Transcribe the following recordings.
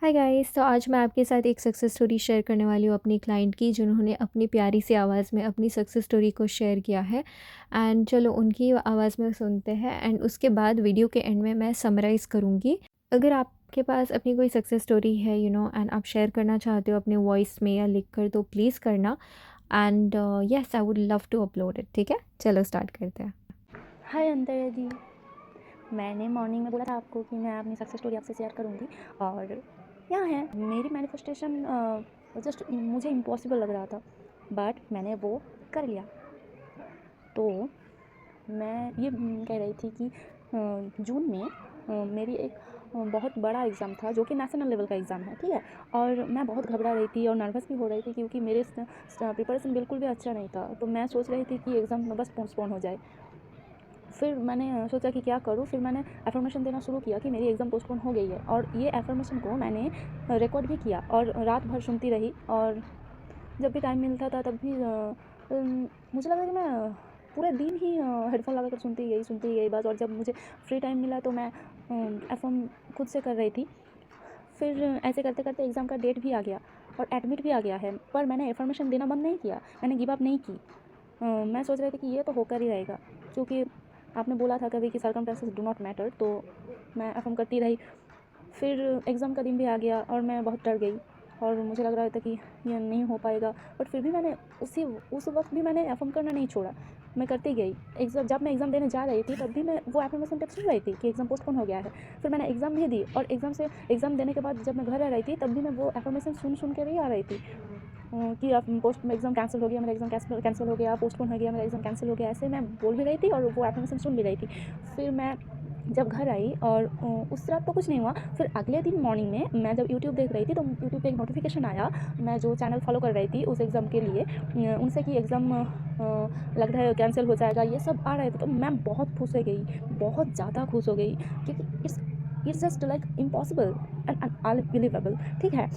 Hi guys. तो आज मैं आपके साथ एक सक्सेस स्टोरी शेयर करने वाली हूँ अपनी क्लाइंट की, जिन्होंने अपनी प्यारी सी आवाज़ में अपनी सक्सेस स्टोरी को शेयर किया है। एंड चलो उनकी आवाज़ में सुनते हैं एंड उसके बाद वीडियो के एंड में मैं समराइज़ करूँगी। अगर आपके पास अपनी कोई सक्सेस स्टोरी है एंड आप शेयर करना चाहते हो अपने वॉइस में या लिख कर, तो प्लीज़ करना। And yes, I would love to upload it. ठीक है, चलो स्टार्ट करते हैं। हाय अंतरा दी। मैंने मॉर्निंग में बोला था आपको कि मैं अपनी सक्सेस स्टोरी आपसे शेयर करूँगी और यहाँ है मेरी मैनिफेस्टेशन। जस्ट मुझे इम्पॉसिबल लग रहा था बट मैंने वो कर लिया। तो मैं ये कह रही थी कि जून में मेरी एक बहुत बड़ा एग्ज़ाम था जो कि नेशनल लेवल का एग्ज़ाम है, ठीक है। और मैं बहुत घबरा रही थी और नर्वस भी हो रही थी क्योंकि मेरे प्रिपरेशन बिल्कुल भी अच्छा नहीं था। तो मैं सोच रही थी कि एग्ज़ाम बस पोस्टपोन हो जाए। फिर मैंने सोचा कि क्या करूँ। फिर मैंने एफ़र्मेशन देना शुरू किया कि मेरी एग्ज़ाम पोस्टपोन हो गई है और ये एफ़र्मेशन को मैंने रिकॉर्ड भी किया और रात भर सुनती रही। और जब भी टाइम मिलता था तब भी मुझे लगा कि मैं पूरे दिन ही हेडफ़ोन लगाकर सुनती गई बस। और जब मुझे फ्री टाइम मिला तो मैं एफ़र्म खुद से कर रही थी। फिर ऐसे करते करते एग्ज़ाम का डेट भी आ गया और एडमिट भी आ गया है, पर मैंने एफ़र्मेशन देना बंद नहीं किया, मैंने गिव अप नहीं की। मैं सोच रही थी कि ये तो होकर ही रहेगा क्योंकि आपने बोला था कभी कि सर्कमस्टेंसेस डू नॉट मैटर। तो मैं अफ़र्म करती रही। फिर एग्ज़ाम का दिन भी आ गया और मैं बहुत डर गई और मुझे लग रहा था कि ये नहीं हो पाएगा। बट फिर भी मैंने उस वक्त भी मैंने अफ़र्म करना नहीं छोड़ा, मैं करती गई। जब मैं एग्ज़ाम देने जा रही थी तब भी मैं वो एफ़र्मेशन टेक्स्ट सुन रही थी कि एग्ज़ाम पोस्टपोन हो गया है। फिर मैंने एग्ज़ाम भी दी और एग्ज़ाम देने के बाद जब मैं घर आ रही थी तब भी मैं वो एफ़र्मेशन सुन कर ही आ रही थी कि अब एग्ज़ाम कैंसिल हो गया, मेरा एग्ज़ाम कैंसिल हो गया, पोस्टपोन हो गया, मेरा एग्ज़ाम कैंसिल हो गया। ऐसे मैं बोल भी रही थी और वो एफ़र्मेशन सुन भी रही थी। फिर मैं जब घर आई और उस रात तो कुछ नहीं हुआ। फिर अगले दिन मॉर्निंग में मैं जब यूट्यूब देख रही थी तो यूट्यूब पे एक नोटिफिकेशन आया। मैं जो चैनल फॉलो कर रही थी उस एग्ज़ाम के लिए, उनसे कि एग्ज़ाम लग रहा है कैंसिल हो जाएगा, ये सब आ रहे थे। तो मैं बहुत खुश हो गई, बहुत ज़्यादा खुश हो गई क्योंकि it's just like impossible and unbelievable, ठीक है।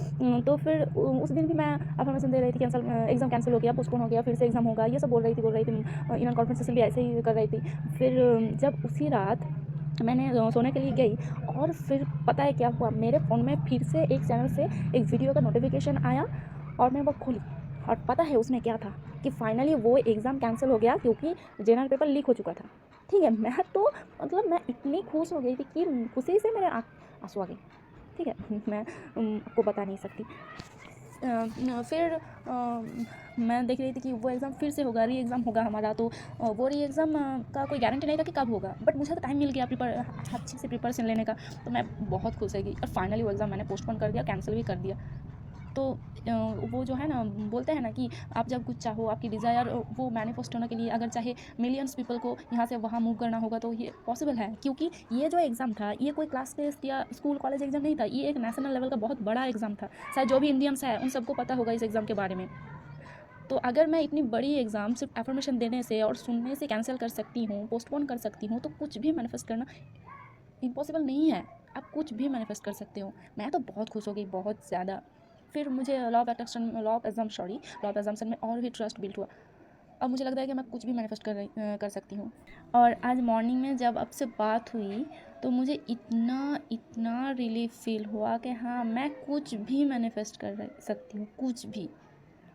तो फिर उस दिन भी मैं अफर्मेशन दे रही थी, एग्ज़ाम कैंसिल हो गया, पोस्टपोन हो गया, फिर से एग्ज़ाम होगा, ये सब बोल रही थी। इनर कॉन्फ्रेंस सेशन भी ऐसे ही कर रही थी। फिर जब उसी रात मैंने सोने के लिए गई और फिर पता है क्या हुआ, मेरे फ़ोन में फिर से एक चैनल से एक वीडियो का नोटिफिकेशन आया और मैं वो खोली और पता है उसमें क्या था कि फाइनली वो एग्ज़ाम कैंसिल हो गया क्योंकि जनरल पेपर लीक हो चुका था, ठीक है। मैं तो मतलब मैं इतनी खुश हो गई थी कि खुशी से मेरे आंसू आ गए, ठीक है। मैं आपको बता नहीं सकती। फिर मैं देख रही थी कि वो एग्ज़ाम फिर से होगा, री एग्ज़ाम होगा हमारा। तो वो री एग्ज़ाम का कोई गारंटी नहीं था कि कब होगा, बट मुझे तो टाइम मिल गया अच्छे से प्रिपरेशन लेने का। तो मैं बहुत खुश हो गई और फाइनली वो एग्ज़ाम मैंने पोस्टपोन कर दिया, कैंसिल भी कर दिया। तो वो जो है ना, बोलते हैं ना कि आप जब कुछ चाहो, आपकी डिज़ायर वो मैनिफेस्ट होने के लिए अगर चाहे मिलियंस पीपल को यहाँ से वहाँ मूव करना होगा तो ये पॉसिबल है। क्योंकि ये जो एग्ज़ाम था ये कोई क्लास टेस्ट या स्कूल कॉलेज एग्ज़ाम नहीं था, ये एक नेशनल लेवल का बहुत बड़ा एग्ज़ाम था। शायद जो भी इंडियंस है उन सबको पता होगा इस एग्ज़ाम के बारे में। तो अगर मैं इतनी बड़ी एग्ज़ाम सिर्फ एफर्मेशन देने से और सुनने से कैंसिल कर सकती हूँ, पोस्टपोन कर सकती हूँ, तो कुछ भी मैनिफेस्ट करना इम्पॉसिबल नहीं है। आप कुछ भी मैनिफेस्ट कर सकते हो। मैं तो बहुत खुश हो गई, बहुत ज़्यादा। फिर मुझे लॉ ऑफ एजम्पशन में और भी ट्रस्ट बिल्ड हुआ। अब मुझे लगता है कि मैं कुछ भी मैनिफेस्ट कर सकती हूँ। और आज मॉर्निंग में जब आपसे बात हुई तो मुझे इतना रिलीफ फील हुआ कि हाँ, मैं कुछ भी मैनिफेस्ट कर सकती हूँ, कुछ भी।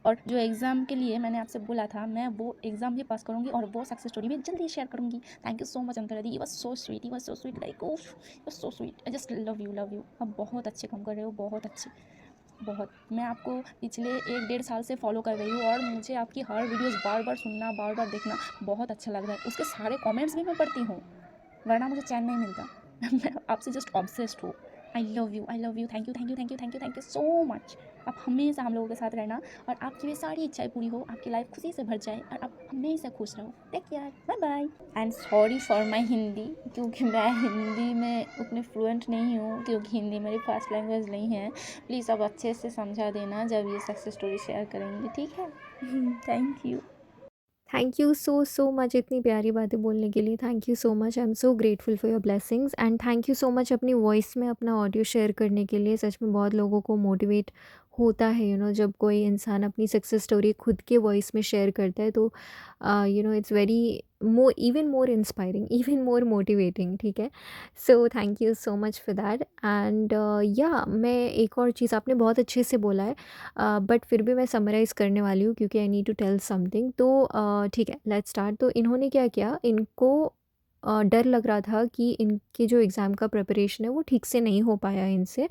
और जो एग्ज़ाम के लिए मैंने आपसे बोला था, मैं वो एग्ज़ाम भी पास करूँगी और वो सक्सेस स्टोरी भी जल्दी शेयर करूँगी। Thank you so much Antara the, you was so sweet, like of, you was so sweet, I just love you, love you. आप बहुत अच्छे काम कर रहे हो, बहुत अच्छे, बहुत। मैं आपको पिछले 1 डेढ़ साल से फॉलो कर रही हूँ और मुझे आपकी हर वीडियोज़ बार बार सुनना, बार बार देखना बहुत अच्छा लग रहा है। उसके सारे कमेंट्स भी मैं पढ़ती हूँ, वरना मुझे चैन नहीं मिलता। मैं आपसे जस्ट ऑब्सेस्ड हूँ। I love you, I love you. Thank you, thank you, thank you, thank you, thank you so much. आप हमेशा हम लोगों के साथ रहना और आपकी भी सारी इच्छाएं पूरी हो, आपकी लाइफ खुशी से भर जाए और आप हमेशा खुश रहो। Take care, bye bye. And sorry for my Hindi, क्योंकि मैं हिंदी में उतनी फ्लुएंट नहीं हूँ, क्योंकि हिंदी मेरी फर्स्ट लैंग्वेज नहीं है। प्लीज़ आप अच्छे से समझा देना जब ये सक्सेस स्टोरी शेयर करेंगे, ठीक है। Thank you. Thank you so much इतनी प्यारी बातें बोलने के लिए। Thank you so much, I am so grateful for your blessings. And thank you so much अपनी वॉइस में अपना ऑडियो शेयर करने के लिए। सच में बहुत लोगों को मोटिवेट होता है जब कोई इंसान अपनी सक्सेस स्टोरी खुद के वॉइस में शेयर करता है, तो it's very even more inspiring, even more motivating, ठीक है? So thank you so much for that. And या मैं एक और चीज़, आपने बहुत अच्छे से बोला है, बट फिर भी मैं समराइज़ करने वाली हूँ क्योंकि I need to tell something. तो ठीक है, लेट्स स्टार्ट। तो इन्होंने क्या किया, इनको डर लग रहा था कि इनके जो एग्ज़ाम का प्रिपरेशन है वो ठीक से नहीं हो पाया इनसे,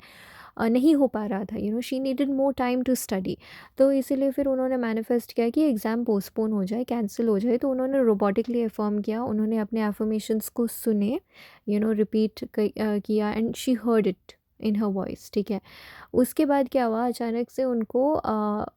नहीं हो पा रहा था, she needed more time to study. तो इसीलिए फिर उन्होंने मैनिफेस्ट किया कि एग्ज़ाम पोस्टपोन हो जाए, कैंसिल हो जाए। तो उन्होंने रोबोटिकली अफर्म किया, उन्होंने अपने एफर्मेशंस को सुने, रिपीट किया, and she heard it in her voice, ठीक है? उसके बाद क्या हुआ, अचानक से उनको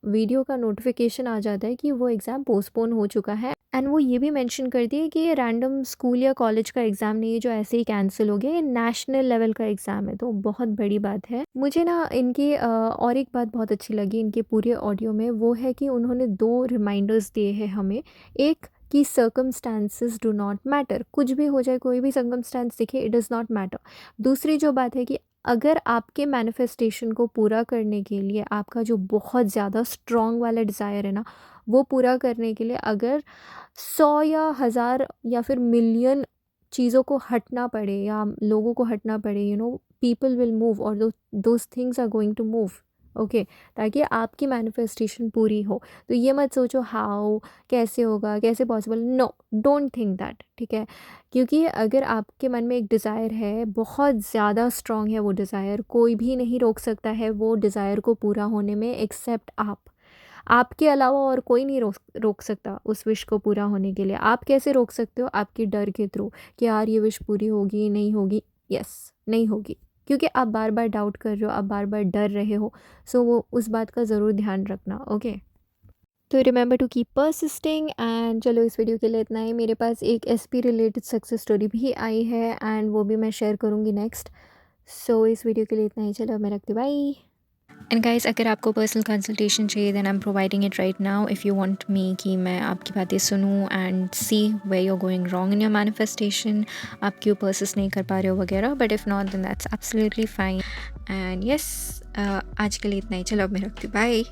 वीडियो का नोटिफिकेशन आ जाता है कि वो एग्ज़ाम पोस्टपोन हो चुका है, एंड वो ये भी मेंशन करती है कि ये रैंडम स्कूल या कॉलेज का एग्ज़ाम नहीं है जो ऐसे ही कैंसिल हो गया, ये नेशनल लेवल का एग्ज़ाम है। तो बहुत बड़ी बात है। मुझे ना इनकी और एक बात बहुत अच्छी लगी इनके पूरे ऑडियो में, वो है कि उन्होंने 2 रिमाइंडर्स दिए हैं हमें। एक कि सर्कमस्टांसेस डू नॉट मैटर, कुछ भी हो जाए, कोई भी सर्कमस्टांस दिखे, इट डज़ नॉट मैटर। दूसरी जो बात है कि अगर आपके मैनिफेस्टेशन को पूरा करने के लिए, आपका जो बहुत ज़्यादा स्ट्रॉन्ग वाला डिज़ायर है ना, वो पूरा करने के लिए अगर 100 या हज़ार या फिर मिलियन चीज़ों को हटना पड़े या लोगों को हटना पड़े, पीपल विल मूव, और those things are going to move, okay, ताकि आपकी मैनिफेस्टेशन पूरी हो। तो ये मत सोचो हाउ, कैसे होगा, कैसे possible, no, don't think that, ठीक है? क्योंकि अगर आपके मन में एक डिज़ायर है, बहुत ज़्यादा स्ट्रॉन्ग है वो डिज़ायर, कोई भी नहीं रोक सकता है वो डिज़ायर को पूरा होने में एक्सेप्ट आप। आपके अलावा और कोई नहीं रोक रोक सकता उस विश को पूरा होने के लिए। आप कैसे रोक सकते हो? आपके डर के थ्रू, कि यार ये विश पूरी होगी, नहीं होगी। यस, नहीं होगी, क्योंकि आप बार बार डाउट कर रहे हो, आप बार बार डर रहे हो। सो वो उस बात का ज़रूर ध्यान रखना, ओके? तो remember to keep persisting. And चलो, इस वीडियो के लिए इतना ही। मेरे पास एक एसपी रिलेटेड सक्सेस स्टोरी भी आई है, एंड वो भी मैं शेयर करूँगी नेक्स्ट। सो इस वीडियो के लिए इतना ही। चलो, मैं रखती हूँ, बाय। एंड गाइस, अगर आपको पर्सनल कंसल्टेशन चाहिए, then I am providing it right now. If you want me कि मैं आपकी बातें सुनूं and see where you are going wrong in your manifestation, आप क्यों परसिस्ट नहीं कर पा रहे हो वगैरह, but if not then that's absolutely fine. And yes, आज के लिए इतना ही। चलो, अब मैं रखती हूँ, बाय।